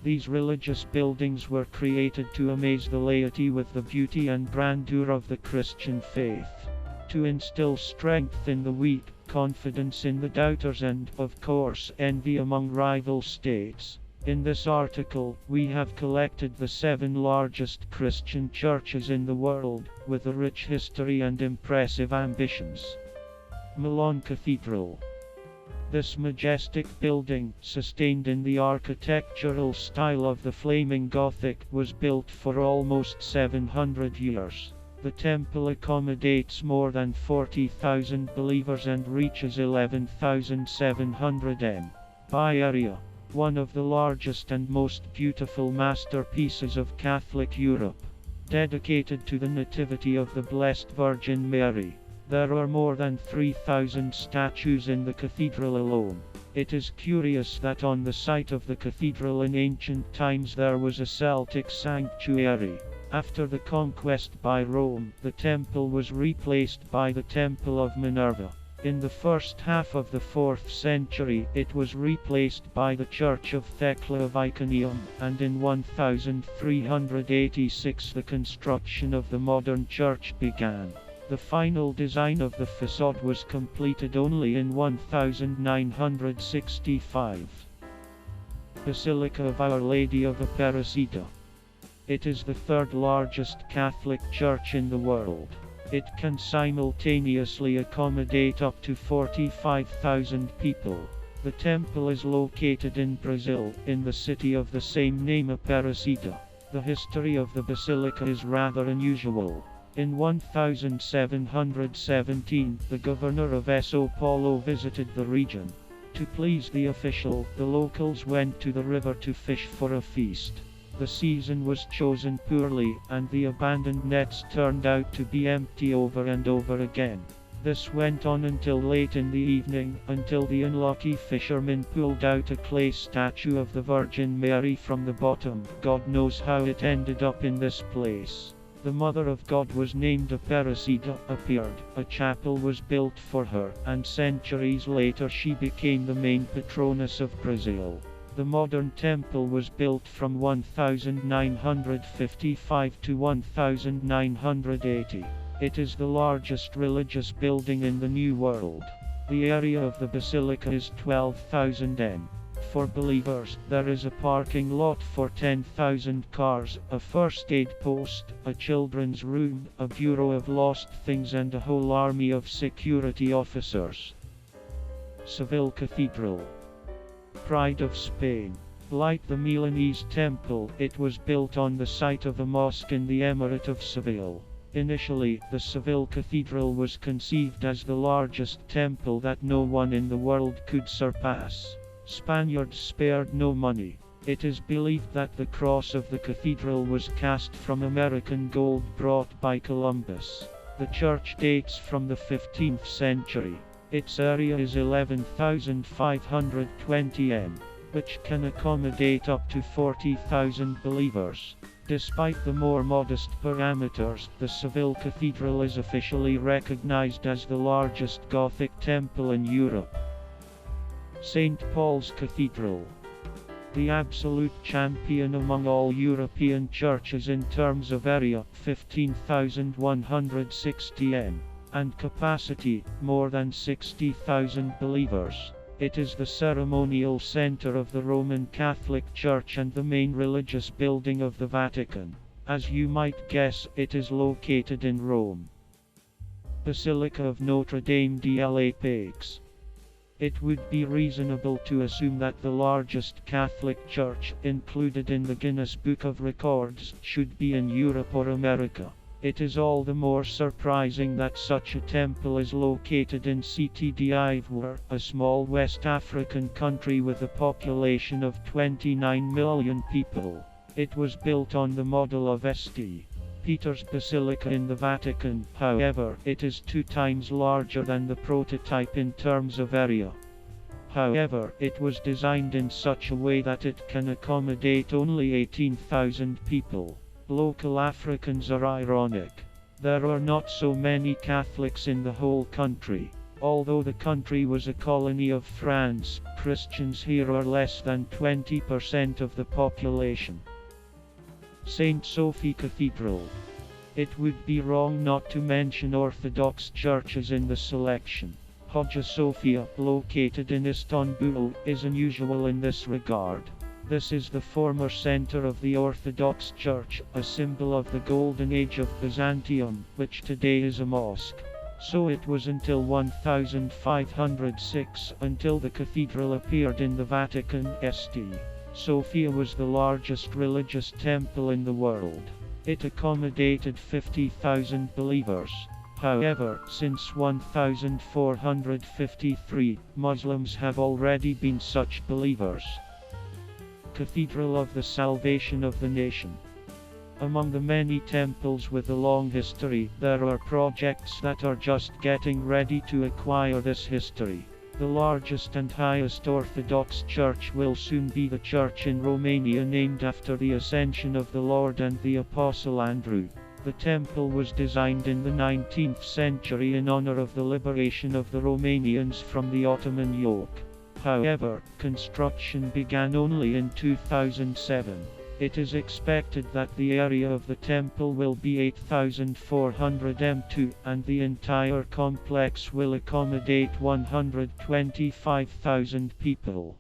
These religious buildings were created to amaze the laity with the beauty and grandeur of the Christian faith, to instill strength in the weak, confidence in the doubters and, of course, envy among rival states. In this article, we have collected the 7 largest Christian churches in the world, with a rich history and impressive ambitions. Milan Cathedral. This majestic building, sustained in the architectural style of the Flaming Gothic, was built for almost 700 years. The temple accommodates more than 40,000 believers and reaches 11,700 m by area. One of the largest and most beautiful masterpieces of Catholic Europe. Dedicated to the Nativity of the Blessed Virgin Mary. There are more than 3,000 statues in the cathedral alone. It is curious that on the site of the cathedral in ancient times there was a Celtic sanctuary. After the conquest by Rome, the temple was replaced by the Temple of Minerva. In the first half of the 4th century, it was replaced by the Church of Thecla of Iconium, and in 1386 the construction of the modern church began. The final design of the facade was completed only in 1965. Basilica of Our Lady of Aparecida. It is the 3rd largest Catholic church in the world. It can simultaneously accommodate up to 45,000 people. The temple is located in Brazil, in the city of the same name Aparecida. The history of the basilica is rather unusual. In 1717, the governor of São Paulo visited the region. To please the official, the locals went to the river to fish for a feast. The season was chosen poorly, and the abandoned nets turned out to be empty over and over again. This went on until late in the evening, until the unlucky fishermen pulled out a clay statue of the Virgin Mary from the bottom. God knows how it ended up in this place. The Mother of God was named Aparecida, appeared, a chapel was built for her, and centuries later she became the main patroness of Brazil. The modern temple was built from 1955 to 1980. It is the largest religious building in the New World. The area of the basilica is 12,000 m. For believers, there is a parking lot for 10,000 cars, a first aid post, a children's room, a bureau of lost things and a whole army of security officers. Seville Cathedral. Pride of Spain. Like the Milanese temple, it was built on the site of a mosque in the Emirate of Seville. Initially, the Seville Cathedral was conceived as the largest temple that no one in the world could surpass. Spaniards spared no money. It is believed that the cross of the cathedral was cast from American gold brought by Columbus. The church dates from the 15th century. Its area is 11,520 m, which can accommodate up to 40,000 believers. Despite the more modest parameters, the Seville Cathedral is officially recognized as the largest Gothic temple in Europe. St. Paul's Cathedral. The absolute champion among all European churches in terms of area, 15,160 m. and capacity, more than 60,000 believers. It is the ceremonial center of the Roman Catholic Church and the main religious building of the Vatican. As you might guess, it is located in Rome. Basilica of Notre Dame de l'Apex. It would be reasonable to assume that the largest Catholic church, included in the Guinness Book of Records, should be in Europe or America. It is all the more surprising that such a temple is located in Côte d'Ivoire, a small West African country with a population of 29 million people. It was built on the model of St. Peter's Basilica in the Vatican. However, it is 2 times larger than the prototype in terms of area. However, it was designed in such a way that it can accommodate only 18,000 people. Local Africans are ironic. There are not so many Catholics in the whole country. Although the country was a colony of France, Christians here are less than 20% of the population. St. Sophie Cathedral. It would be wrong not to mention Orthodox churches in the selection. Hagia Sophia, located in Istanbul, is unusual in this regard. This is the former center of the Orthodox Church, a symbol of the Golden Age of Byzantium, which today is a mosque. So it was until 1506 until the cathedral appeared in the Vatican. St. Sophia was the largest religious temple in the world. It accommodated 50,000 believers. However, since 1453, Muslims have already been such believers. Cathedral of the Salvation of the Nation. Among the many temples with a long history, there are projects that are just getting ready to acquire this history. The largest and highest Orthodox church will soon be the church in Romania, named after the ascension of the Lord and the Apostle Andrew. The temple was designed in the 19th century in honor of the liberation of the Romanians from the Ottoman yoke. However, construction began only in 2007. It is expected that the area of the temple will be 8,400 m2, and the entire complex will accommodate 125,000 people.